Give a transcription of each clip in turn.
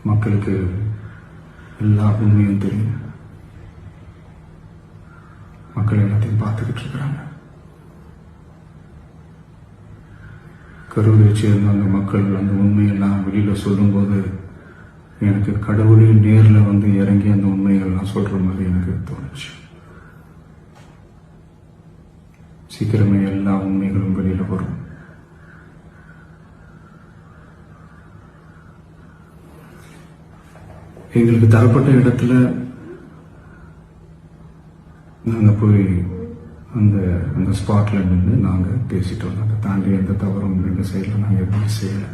மக்களுக்கு எல்லா உண்மையும் தெரியும். மக்கள் எல்லாத்தையும் பார்த்துக்கிட்டு இருக்கிறாங்க. கரூரை சேர்ந்த அந்த மக்கள் அந்த உண்மையெல்லாம் வெளியில சொல்லும்போது எனக்கு கடவுளே நேரில் வந்து இறங்கி அந்த உண்மைகள்லாம் சொல்ற மாதிரி எனக்கு தோணுச்சு. சீக்கிரமே எல்லா உண்மைகளும் வெளியில வரும். எங்களுக்கு தரப்பட்ட இடத்துல நாங்க போய் அந்த ஸ்பாட்ல நின்று நாங்க பேசிட்டோம். அதை தாண்டி எந்த தவறும் எங்க சைடில் நாங்கள் எதுவும் செய்யலை.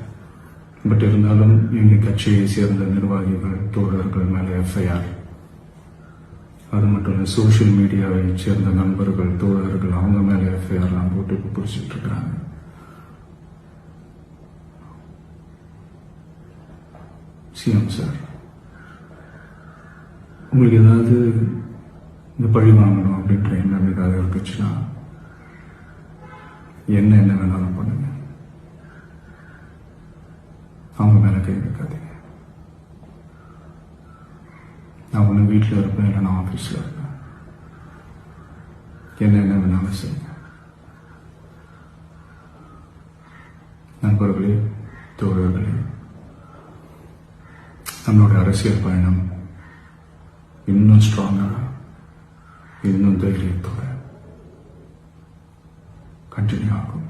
பட் இருந்தாலும் எங்க கட்சியை சேர்ந்த நிர்வாகிகள் தோழர்கள் மேலே எஃப்ஐஆர், அது மட்டும் இல்லை சோசியல் மீடியாவை சேர்ந்த நண்பர்கள் தோழர்கள் அவங்க மேலே எஃப்ஐஆர்லாம் போட்டு இப்போ பிடிச்சிட்டு இருக்கிறாங்க. சிஎம் சார், உங்களுக்கு ஏதாவது இந்த பழி வாங்கணும் அப்படின்ற எண்ணம் ஏதாவது இருக்குச்சுன்னா என்ன வேணாலும் பண்ணுங்க. அவங்க மேல கை வைக்காதீங்க. நான் ஒன்று வீட்டில் இருப்பேன், இல்லை நான் ஆஃபீஸில் இருப்பேன். என்ன வேணாலும் செய்யுங்க. நண்பர்களே, தோழர்களே, நம்மளோட அரசியல் பயணம் இன்னும் ஸ்ட்ராங்காக, இன்னும் தைரியத்தோட கண்டினியூ ஆகும்.